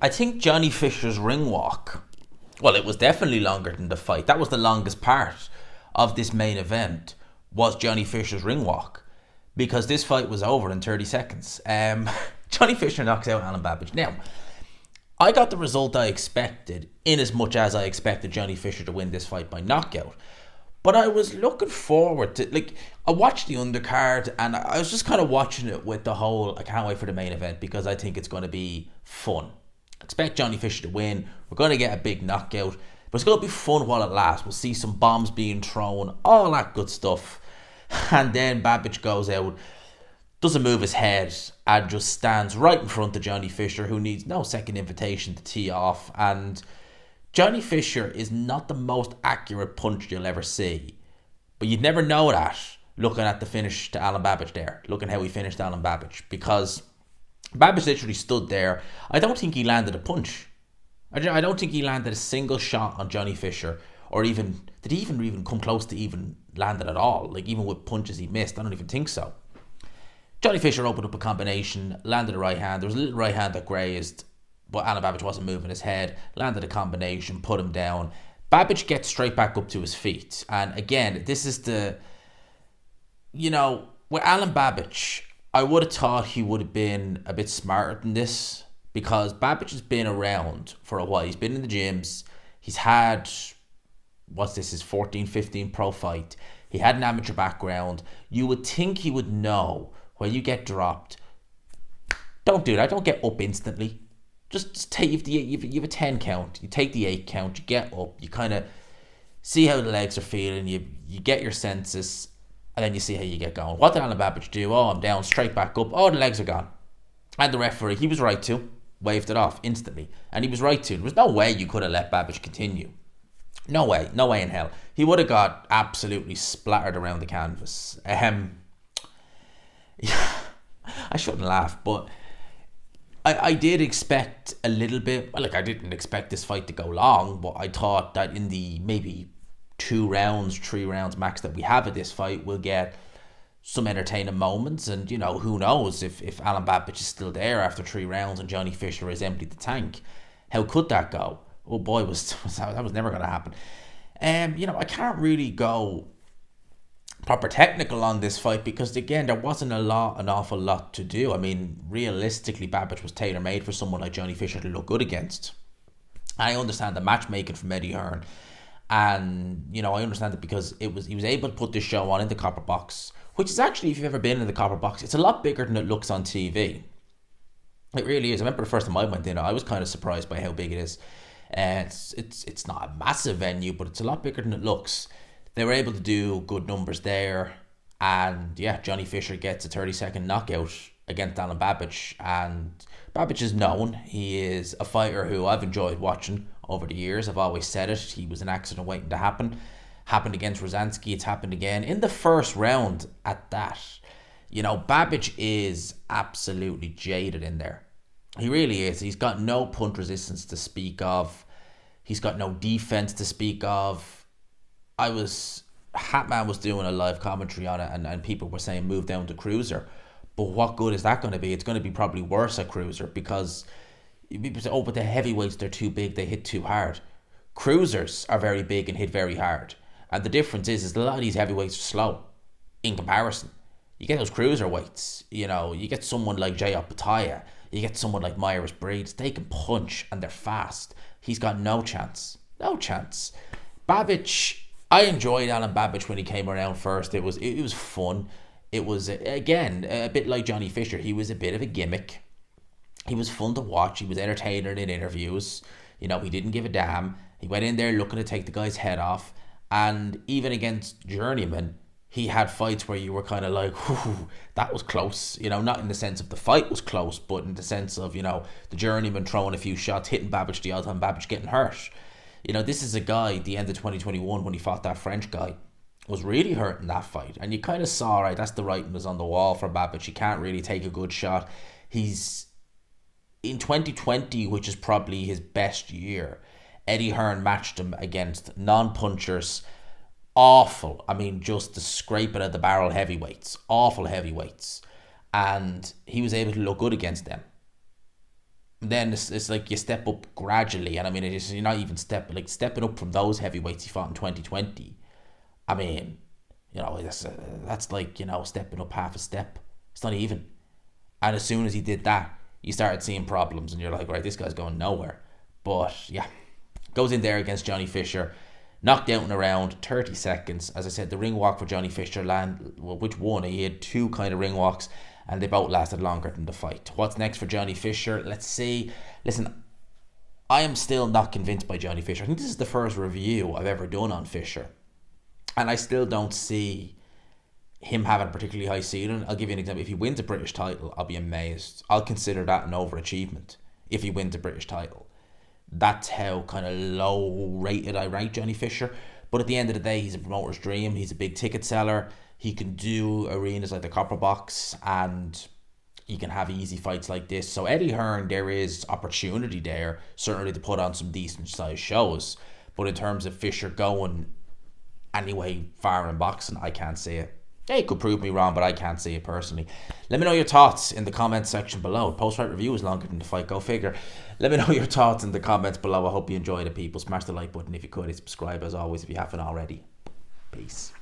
I think Johnny Fisher's ring walk, well, it was definitely longer than the fight. That was the longest part of this main event, was Johnny Fisher's ring walk. Because this fight was over in 30 seconds. Johnny Fisher knocks out Alen Babic. Now, I got the result I expected, in as much as I expected Johnny Fisher to win this fight by knockout. But I was looking forward to, like, I watched the undercard and I was just kind of watching it with the whole, I can't wait for the main event because I think it's going to be fun. I expect Johnny Fisher to win. We're going to get a big knockout, but it's going to be fun while it lasts. We'll see some bombs being thrown, all that good stuff. And then Babic goes out, doesn't move his head, and just stands right in front of Johnny Fisher, who needs no second invitation to tee off. And Johnny Fisher is not the most accurate puncher you'll ever see. But you'd never know that looking at the finish to Alen Babic there. Looking how he finished Alen Babic. Because Babic literally stood there. I don't think he landed a punch. I don't think he landed a single shot on Johnny Fisher. Or even, did he even come close to even land it at all? Like, even with punches he missed, I don't even think so. Johnny Fisher opened up a combination, landed a right hand. There was a little right hand that grazed, but Alen Babic wasn't moving his head. Landed a combination, put him down. Babic gets straight back up to his feet. And again, this is the, with Alen Babic, I would have thought he would have been a bit smarter than this, because Babic has been around for a while. He's been in the gyms. He's had, his 14, 15 pro fight. He had an amateur background. You would think he would know when you get dropped. Don't do that. Don't get up instantly. Just take, you have a 10 count. You take the 8 count. You get up. You kind of see how the legs are feeling. You get your senses. And then you see how you get going. What did Alen Babic do? Oh, I'm down. Straight back up. Oh, the legs are gone. And the referee, he was right to. Waved it off instantly. And he was right to. There was no way you could have let Babic continue. No way in hell. He would have got absolutely splattered around the canvas. I shouldn't laugh, but I did expect a little bit. Like, I didn't expect this fight to go long, but I thought that in the maybe 2 rounds, 3 rounds max that we have at this fight, we'll get some entertaining moments. And, who knows if Alen Babic is still there after 3 rounds and Johnny Fisher has emptied the tank. How could that go? Oh boy, that was never going to happen. I can't really go proper technical on this fight because, again, there wasn't an awful lot to do. I mean, realistically, Babic was tailor-made for someone like Johnny Fisher to look good against. I understand the matchmaking from Eddie Hearn, and I understand it because he was able to put this show on in the Copper Box, which is actually, if you've ever been in the Copper Box, it's a lot bigger than it looks on TV. It really is. I remember the first time I went in, I was kind of surprised by how big it is. It's not a massive venue, but it's a lot bigger than it looks. They were able to do good numbers there, and yeah, Johnny Fisher gets a 30-second knockout against Alen Babic, and Babic is known. He is a fighter who I've enjoyed watching over the years. I've always said it. He was an accident waiting to happen. Happened against Rosansky. It's happened again in the first round at that. Babic is absolutely jaded in there. He really is. He's got no punch resistance to speak of. He's got no defense to speak of. Hatman was doing a live commentary on it, and people were saying move down to cruiser. But what good is that going to be? It's going to be probably worse at cruiser because people say, but the heavyweights, they're too big, they hit too hard. Cruisers are very big and hit very hard. And the difference is a lot of these heavyweights are slow in comparison. You get those cruiserweights, you get someone like Jay Opataya, you get someone like Myers Breeds, they can punch and they're fast. He's got no chance. No chance. Babic, I enjoyed Alen Babic when he came around first. It was fun. It was, again, a bit like Johnny Fisher. He was a bit of a gimmick. He was fun to watch. He was entertaining in interviews. He didn't give a damn. He went in there looking to take the guy's head off. And even against Journeyman, he had fights where you were kind of like, that was close. Not in the sense of the fight was close, but in the sense of, the Journeyman throwing a few shots, hitting Babic the odd time, Babic getting hurt. This is a guy, at the end of 2021, when he fought that French guy, was really hurt in that fight. And you kind of saw, right, that's the writing was on the wall for Babic. He can't really take a good shot. He's, in 2020, which is probably his best year, Eddie Hearn matched him against non-punchers. Awful. I mean, just the scraping of the barrel heavyweights. Awful heavyweights. And he was able to look good against them. then it's like you step up gradually, and I mean, you're not even stepping up from those heavyweights he fought in 2020. I mean, that's like, stepping up half a step. It's not even. And as soon as he did that, you started seeing problems, and you're like, right, this guy's going nowhere. But yeah, goes in there against Johnny Fisher, knocked out in around 30 seconds. As I said, the ring walk for Johnny Fisher which one? He had two kind of ring walks, and they both lasted longer than the fight. What's next for Johnny Fisher? Let's see. Listen, I am still not convinced by Johnny Fisher. I think this is the first review I've ever done on Fisher, and I still don't see him having a particularly high ceiling. I'll give you an example. If he wins a British title, I'll be amazed. I'll consider that an overachievement if he wins a British title. That's how kind of low rated I rank Johnny Fisher. But at the end of the day, he's a promoter's dream. He's a big ticket seller. He can do arenas like the Copper Box, and he can have easy fights like this. So Eddie Hearn, there is opportunity there, certainly, to put on some decent sized shows. But in terms of Fisher going anyway far in boxing, I can't see it. They could prove me wrong, but I can't see it personally. Let me know your thoughts in the comments section below. Post-fight review is longer than the fight, go figure. Let me know your thoughts in the comments below. I hope you enjoyed it, people. Smash the like button if you could. Subscribe as always if you haven't already. Peace.